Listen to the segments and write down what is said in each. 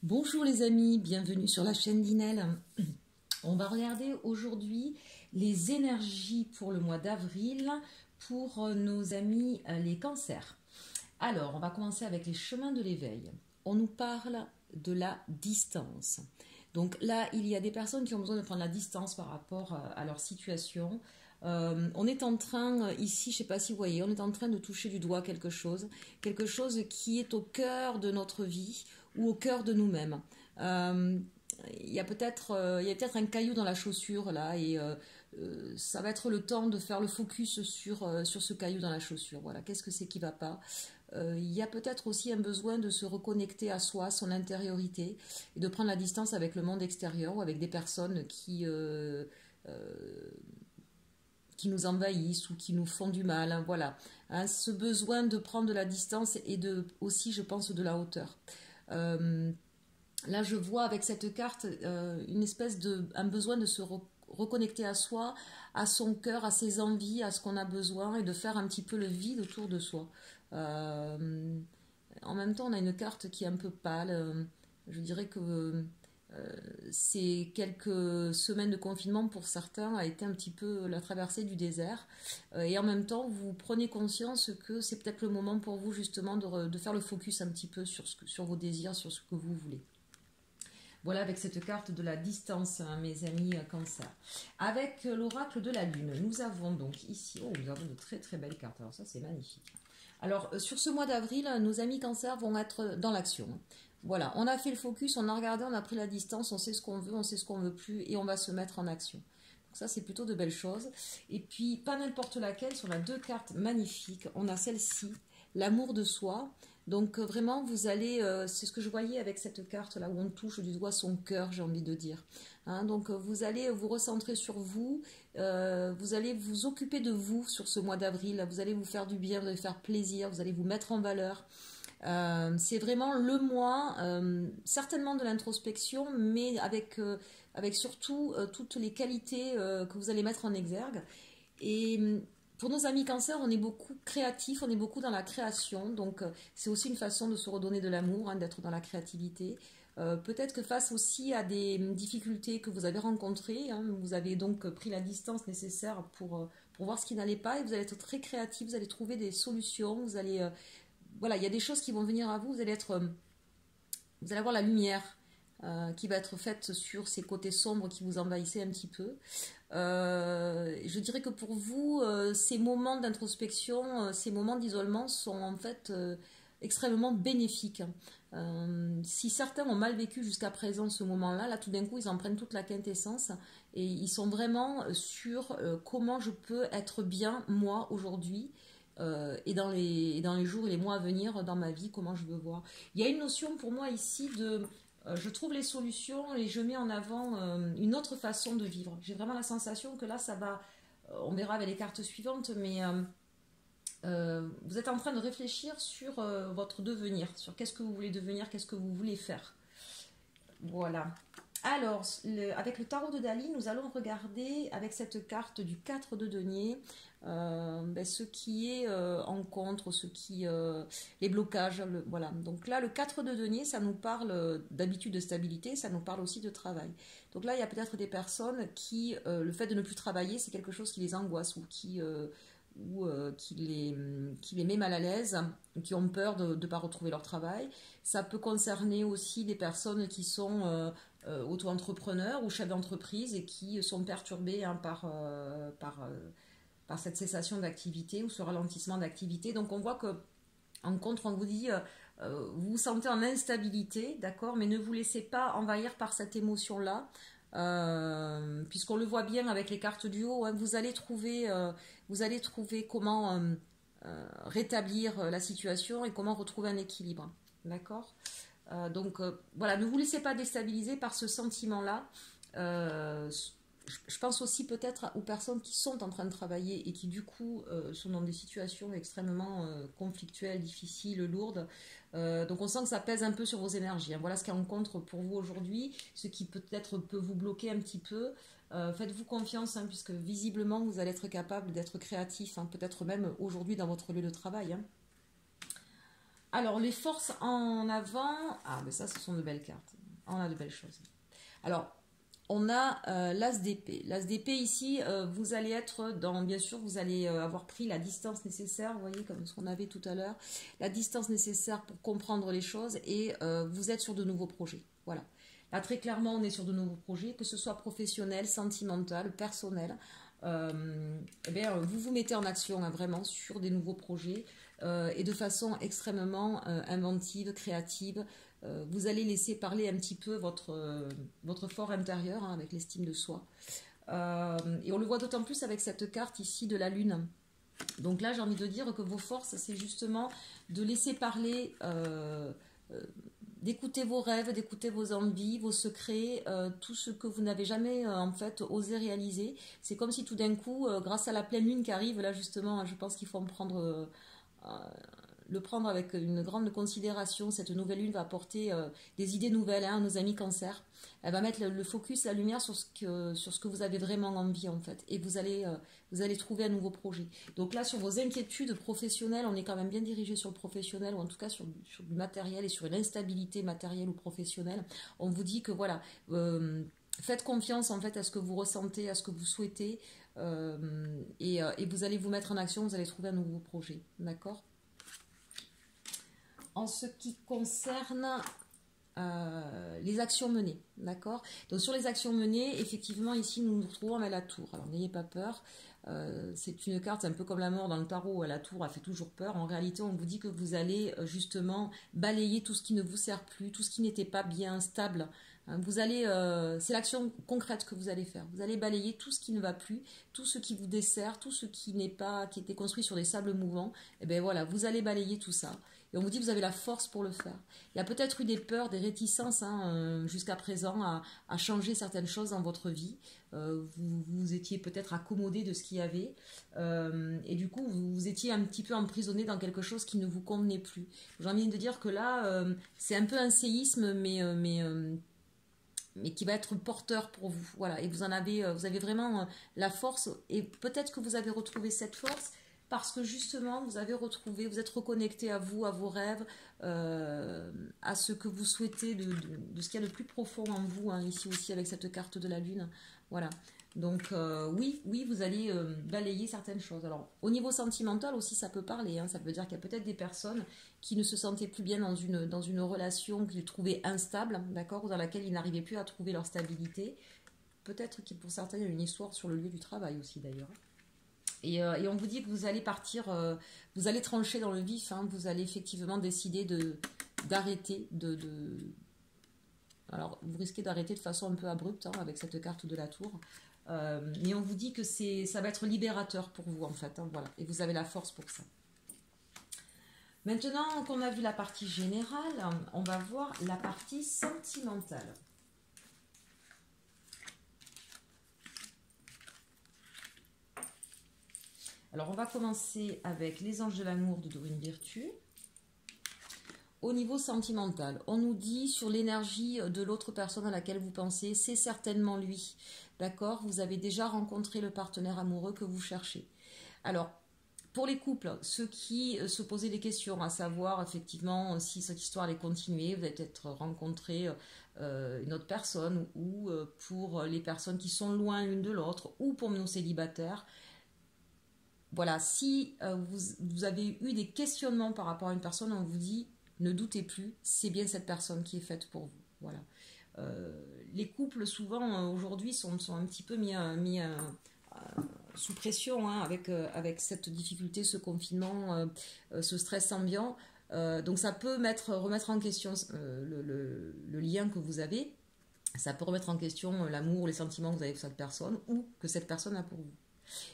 Bonjour les amis, bienvenue sur la chaîne d'Inel. On va regarder aujourd'hui les énergies pour le mois d'avril pour nos amis les cancers. Alors, on va commencer avec les chemins de l'éveil. On nous parle de la distance. Donc là, il y a des personnes qui ont besoin de prendre la distance par rapport à leur situation. On est en train, ici, je ne sais pas si vous voyez, on est en train de toucher du doigt quelque chose qui est au cœur de notre vie ou au cœur de nous-mêmes. Il y a peut-être un caillou dans la chaussure là et ça va être le temps de faire le focus sur ce caillou dans la chaussure. Voilà, qu'est-ce que c'est qui ne va pas? Il y a peut-être aussi un besoin de se reconnecter à soi, son intériorité, et de prendre la distance avec le monde extérieur ou avec des personnes qui nous envahissent ou qui nous font du mal. Hein, voilà, hein, ce besoin de prendre de la distance et aussi, je pense, de la hauteur. Là, je vois avec cette carte une espèce un besoin de se reconnecter à soi, à son cœur, à ses envies, à ce qu'on a besoin et de faire un petit peu le vide autour de soi. En même temps, on a une carte qui est un peu pâle. Je dirais que ces quelques semaines de confinement pour certains a été un petit peu la traversée du désert. Et en même temps, vous prenez conscience que c'est peut-être le moment pour vous justement de faire le focus un petit peu sur vos désirs, sur ce que vous voulez. Voilà avec cette carte de la distance, hein, mes amis cancer. Avec l'oracle de la lune, nous avons donc ici, nous avons de très très belles cartes. Alors ça c'est magnifique. Alors sur ce mois d'avril, nos amis cancer vont être dans l'action. Voilà, on a fait le focus, on a regardé, on a pris la distance, on sait ce qu'on veut, on sait ce qu'on veut plus et on va se mettre en action. Donc ça c'est plutôt de belles choses. Et puis pas n'importe laquelle, on a deux cartes magnifiques. On a celle-ci, l'amour de soi. Donc vraiment, vous allez, c'est ce que je voyais avec cette carte là où on touche du doigt son cœur, j'ai envie de dire. Hein, donc vous allez vous recentrer sur vous, vous allez vous occuper de vous sur ce mois d'avril, vous allez vous faire du bien, vous allez faire plaisir, vous allez vous mettre en valeur. C'est vraiment le mois, certainement de l'introspection, mais avec surtout toutes les qualités que vous allez mettre en exergue. Et pour nos amis cancer, on est beaucoup créatifs, on est beaucoup dans la création, donc c'est aussi une façon de se redonner de l'amour, hein, d'être dans la créativité. Peut-être que face aussi à des difficultés que vous avez rencontrées, hein, vous avez donc pris la distance nécessaire pour voir ce qui n'allait pas et vous allez être très créatif, vous allez trouver des solutions, voilà, il y a des choses qui vont venir à vous, vous allez avoir la lumière qui va être faite sur ces côtés sombres qui vous envahissaient un petit peu. Je dirais que pour vous, ces moments d'introspection, ces moments d'isolement sont en fait extrêmement bénéfiques. Si certains ont mal vécu jusqu'à présent ce moment-là, là tout d'un coup ils en prennent toute la quintessence et ils sont vraiment sur comment je peux être bien moi aujourd'hui. Et dans les jours et les mois à venir dans ma vie, comment je veux voir. Il y a une notion pour moi ici de je trouve les solutions et je mets en avant une autre façon de vivre. J'ai vraiment la sensation que là, ça va, on verra avec les cartes suivantes, mais vous êtes en train de réfléchir sur votre devenir, sur qu'est-ce que vous voulez devenir, qu'est-ce que vous voulez faire. Voilà. Alors, avec le tarot de Dali, nous allons regarder avec cette carte du 4 de denier ce qui est en contre, les blocages. Voilà. Donc là, le 4 de denier, ça nous parle d'habitude de stabilité, ça nous parle aussi de travail. Donc là, il y a peut-être des personnes qui, le fait de ne plus travailler, c'est quelque chose qui les angoisse ou qui les met mal à l'aise, qui ont peur de ne pas retrouver leur travail. Ça peut concerner aussi des personnes qui sont auto-entrepreneurs ou chefs d'entreprise et qui sont perturbés hein, par cette cessation d'activité ou ce ralentissement d'activité. Donc on voit que en contre, on vous dit, vous vous sentez en instabilité, d'accord, mais ne vous laissez pas envahir par cette émotion-là. Puisqu'on le voit bien avec les cartes du haut, hein, vous allez trouver comment rétablir la situation et comment retrouver un équilibre. D'accord. Donc voilà, ne vous laissez pas déstabiliser par ce sentiment-là. Je pense aussi peut-être aux personnes qui sont en train de travailler et qui du coup sont dans des situations extrêmement conflictuelles, difficiles, lourdes. Donc on sent que ça pèse un peu sur vos énergies. Hein. Voilà ce qui est en contre pour vous aujourd'hui, ce qui peut-être peut vous bloquer un petit peu. Faites-vous confiance hein, puisque visiblement vous allez être capable d'être créatif, hein, peut-être même aujourd'hui dans votre lieu de travail. Hein. Alors, les forces en avant. Ah, mais ça, ce sont de belles cartes. On a de belles choses. Alors, on a l'As d'épée. L'As d'épée ici, vous allez être dans, bien sûr, vous allez avoir pris la distance nécessaire, vous voyez, comme ce qu'on avait tout à l'heure, la distance nécessaire pour comprendre les choses et vous êtes sur de nouveaux projets. Voilà. Là, très clairement, on est sur de nouveaux projets, que ce soit professionnel, sentimental, personnel. Eh bien, vous vous mettez en action hein, vraiment sur des nouveaux projets et de façon extrêmement inventive, créative. Vous allez laisser parler un petit peu votre fort intérieur hein, avec l'estime de soi. Et on le voit d'autant plus avec cette carte ici de la lune. Donc là, j'ai envie de dire que vos forces, c'est justement de laisser parler, d'écouter vos rêves, d'écouter vos envies, vos secrets, tout ce que vous n'avez jamais en fait osé réaliser. C'est comme si tout d'un coup, grâce à la pleine lune qui arrive, là justement, je pense qu'il faut en prendre le prendre avec une grande considération. Cette nouvelle lune va apporter des idées nouvelles hein, à nos amis cancer. Elle va mettre le focus, la lumière sur ce que vous avez vraiment envie en fait. Et vous allez trouver un nouveau projet. Donc là, sur vos inquiétudes professionnelles, on est quand même bien dirigé sur le professionnel, ou en tout cas sur du matériel et sur une instabilité matérielle ou professionnelle. On vous dit que voilà, faites confiance en fait à ce que vous ressentez, à ce que vous souhaitez. Et vous allez vous mettre en action, vous allez trouver un nouveau projet. D'accord ? En ce qui concerne les actions menées, d'accord. Donc sur les actions menées, effectivement, ici nous nous retrouvons à la tour. Alors n'ayez pas peur, c'est une carte un peu comme la mort dans le tarot. La tour, elle fait toujours peur. En réalité, on vous dit que vous allez justement balayer tout ce qui ne vous sert plus, tout ce qui n'était pas bien stable. Vous allez, c'est l'action concrète que vous allez faire. Vous allez balayer tout ce qui ne va plus, tout ce qui vous dessert, tout ce qui n'est pas, qui était construit sur des sables mouvants. Et bien voilà, vous allez balayer tout ça. Et on vous dit que vous avez la force pour le faire. Il y a peut-être eu des peurs, des réticences hein, jusqu'à présent à changer certaines choses dans votre vie. Vous vous étiez peut-être accommodé de ce qu'il y avait. Et du coup, vous étiez un petit peu emprisonné dans quelque chose qui ne vous convenait plus. J'ai envie de dire que là, c'est un peu un séisme, mais qui va être porteur pour vous. Voilà. Et vous avez vraiment la force. Et peut-être que vous avez retrouvé cette force parce que justement, vous êtes reconnecté à vous, à vos rêves, à ce que vous souhaitez, de ce qu'il y a de plus profond en vous, hein, ici aussi avec cette carte de la Lune. Voilà. Donc oui, vous allez balayer certaines choses. Alors au niveau sentimental aussi, ça peut parler. Hein, ça veut dire qu'il y a peut-être des personnes qui ne se sentaient plus bien dans une relation qu'ils trouvaient instable, d'accord, ou dans laquelle ils n'arrivaient plus à trouver leur stabilité. Peut-être que pour certains, il y a une histoire sur le lieu du travail aussi d'ailleurs. Et on vous dit que vous allez partir, vous allez trancher dans le vif, hein, vous allez effectivement décider d'arrêter, alors vous risquez d'arrêter de façon un peu abrupte hein, avec cette carte de la tour, mais on vous dit que ça va être libérateur pour vous en fait, hein, voilà, et vous avez la force pour ça. Maintenant qu'on a vu la partie générale, on va voir la partie sentimentale. Alors, on va commencer avec les anges de l'amour de Dorine Virtue. Au niveau sentimental, on nous dit sur l'énergie de l'autre personne à laquelle vous pensez, c'est certainement lui. D'accord ? Vous avez déjà rencontré le partenaire amoureux que vous cherchez. Alors, pour les couples, ceux qui se posaient des questions, à savoir effectivement si cette histoire allait continuer, vous allez peut-être rencontrer une autre personne, ou pour les personnes qui sont loin l'une de l'autre, ou pour nos célibataires. Voilà, si vous avez eu des questionnements par rapport à une personne, on vous dit, ne doutez plus, c'est bien cette personne qui est faite pour vous. Voilà. Les couples, souvent, aujourd'hui, sont un petit peu mis sous pression hein, avec cette difficulté, ce confinement, ce stress ambiant. Donc ça peut remettre en question le lien que vous avez. Ça peut remettre en question l'amour, les sentiments que vous avez pour cette personne ou que cette personne a pour vous.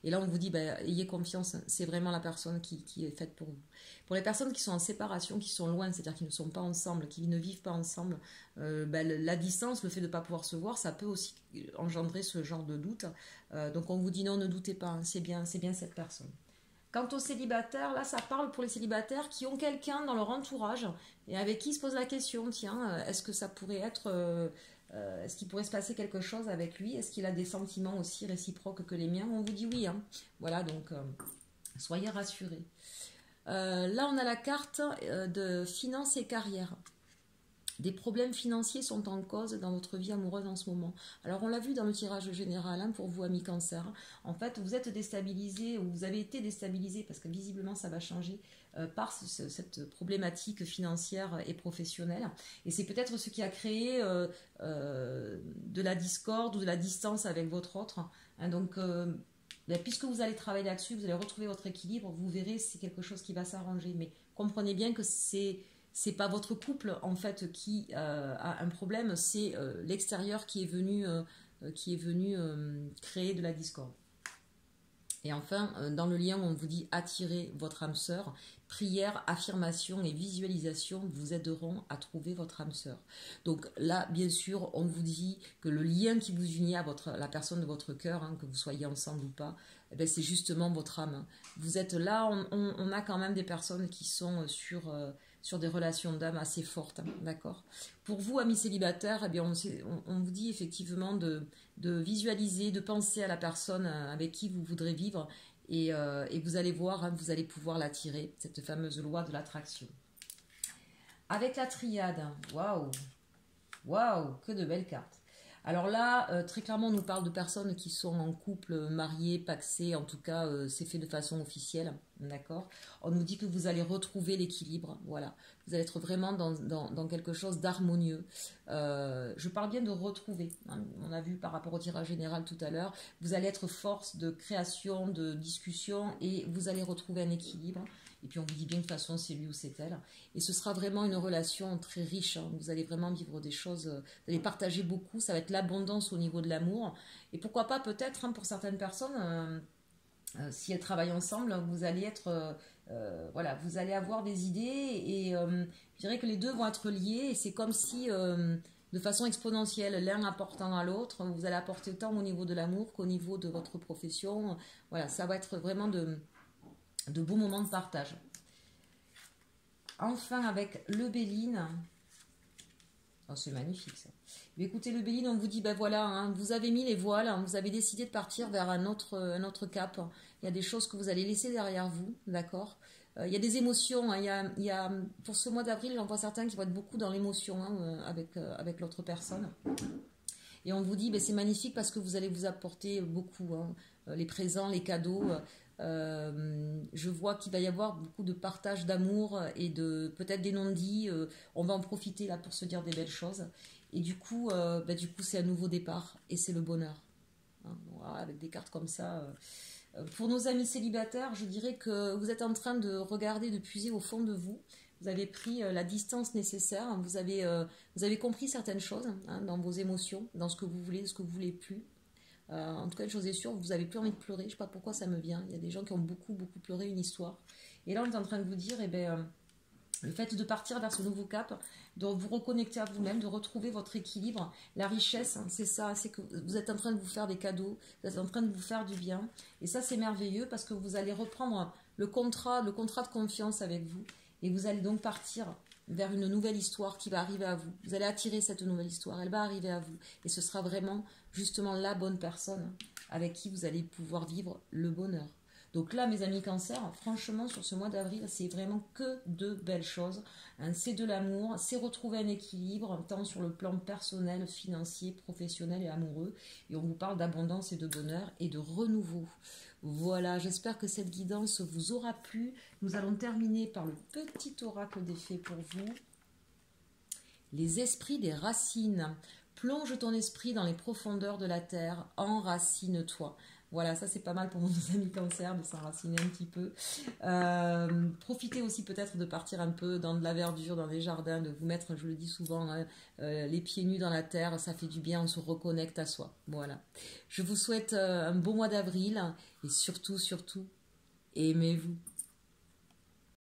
Et là, on vous dit, ayez confiance, c'est vraiment la personne qui est faite pour vous. Pour les personnes qui sont en séparation, qui sont loin, c'est-à-dire qui ne sont pas ensemble, qui ne vivent pas ensemble, la distance, le fait de ne pas pouvoir se voir, ça peut aussi engendrer ce genre de doute. Donc on vous dit non, ne doutez pas, hein, c'est bien cette personne. Quant aux célibataires, là, ça parle pour les célibataires qui ont quelqu'un dans leur entourage et avec qui ils se posent la question, tiens, est-ce que ça pourrait être... est-ce qu'il pourrait se passer quelque chose avec lui? Est-ce qu'il a des sentiments aussi réciproques que les miens? On vous dit oui. Hein. Voilà, donc soyez rassurés. Là, on a la carte de finances et carrière. Des problèmes financiers sont en cause dans votre vie amoureuse en ce moment. Alors on l'a vu dans le tirage général, hein, pour vous amis cancer. En fait, vous êtes déstabilisé ou vous avez été déstabilisé parce que visiblement ça va changer par cette problématique financière et professionnelle. Et c'est peut-être ce qui a créé de la discorde ou de la distance avec votre autre. Hein, donc puisque vous allez travailler là-dessus, vous allez retrouver votre équilibre, vous verrez c'est quelque chose qui va s'arranger. Mais comprenez bien que c'est pas votre couple en fait qui a un problème, c'est l'extérieur qui est venu créer de la discorde. Et enfin, dans le lien, on vous dit attirer votre âme sœur. Prière, affirmation et visualisation vous aideront à trouver votre âme sœur. Donc là, bien sûr, on vous dit que le lien qui vous unit à la personne de votre cœur, hein, que vous soyez ensemble ou pas, eh ben, c'est justement votre âme. Vous êtes là, on a quand même des personnes qui sont sur des relations d'âme assez fortes, hein, d'accord. Pour vous, amis célibataires, eh bien, on vous dit effectivement de visualiser, de penser à la personne avec qui vous voudrez vivre et vous allez voir, hein, vous allez pouvoir l'attirer, cette fameuse loi de l'attraction. Avec la triade, waouh, waouh, que de belles cartes. Alors là, très clairement, on nous parle de personnes qui sont en couple, mariées, pacsées, en tout cas, c'est fait de façon officielle, d'accord. On nous dit que vous allez retrouver l'équilibre, voilà. Vous allez être vraiment dans quelque chose d'harmonieux. Je parle bien de retrouver, hein. On a vu par rapport au tirage général tout à l'heure, vous allez être force de création, de discussion, et vous allez retrouver un équilibre. Et puis on vous dit bien de toute façon c'est lui ou c'est elle. Et ce sera vraiment une relation très riche, hein. Vous allez vraiment vivre des choses, vous allez partager beaucoup, ça va être l'abondance au niveau de l'amour. Et pourquoi pas peut-être, hein, pour certaines personnes, si elles travaillent ensemble, vous allez être, voilà, vous allez avoir des idées et je dirais que les deux vont être liés et c'est comme si, de façon exponentielle, l'un apportant à l'autre, vous allez apporter autant au niveau de l'amour qu'au niveau de votre profession. Voilà, ça va être vraiment de beaux moments de partage. Enfin, avec le Béline. Oh, c'est magnifique ça. Mais écoutez, le Béline, on vous dit, ben voilà, hein, vous avez mis les voiles, hein, vous avez décidé de partir vers un autre cap. Il y a des choses que vous allez laisser derrière vous, d'accord. Il y a des émotions, hein, pour ce mois d'avril, j'en vois certains qui vont être beaucoup dans l'émotion, hein, avec l'autre personne. Et on vous dit, ben, c'est magnifique parce que vous allez vous apporter beaucoup, hein, les présents, les cadeaux. Je vois qu'il va y avoir beaucoup de partage d'amour et de peut-être des non-dits. On va en profiter là pour se dire des belles choses. Et du coup, c'est un nouveau départ et c'est le bonheur. Hein, voilà, avec des cartes comme ça. Pour nos amis célibataires, je dirais que vous êtes en train de regarder, de puiser au fond de vous. Vous avez pris la distance nécessaire. Vous avez compris certaines choses, hein, dans vos émotions, dans ce que vous voulez, ce que vous voulez plus. En tout cas, une chose est sûre, vous n'avez plus envie de pleurer. Je ne sais pas pourquoi ça me vient. Il y a des gens qui ont beaucoup, beaucoup pleuré une histoire. Et là, on est en train de vous dire, eh ben, le fait de partir vers ce nouveau cap, de vous reconnecter à vous-même, de retrouver votre équilibre, la richesse, hein, c'est ça, c'est que vous êtes en train de vous faire des cadeaux, vous êtes en train de vous faire du bien. Et ça, c'est merveilleux parce que vous allez reprendre le contrat de confiance avec vous. Et vous allez donc partir vers une nouvelle histoire qui va arriver à vous. Vous allez attirer cette nouvelle histoire, elle va arriver à vous. Et ce sera vraiment justement la bonne personne avec qui vous allez pouvoir vivre le bonheur. Donc là, mes amis cancer, franchement, sur ce mois d'avril, c'est vraiment que de belles choses. Hein, c'est de l'amour, c'est retrouver un équilibre, tant sur le plan personnel, financier, professionnel et amoureux. Et on vous parle d'abondance et de bonheur et de renouveau. Voilà, j'espère que cette guidance vous aura plu. Nous allons terminer par le petit oracle des fées pour vous. Les esprits des racines. Plonge ton esprit dans les profondeurs de la terre, enracine-toi. Voilà, ça c'est pas mal pour nos amis cancer de s'enraciner un petit peu. Profitez aussi peut-être de partir un peu dans de la verdure, dans les jardins, de vous mettre, je le dis souvent, hein, les pieds nus dans la terre, ça fait du bien, on se reconnecte à soi. Voilà. Je vous souhaite un beau mois d'avril et surtout, surtout, aimez-vous.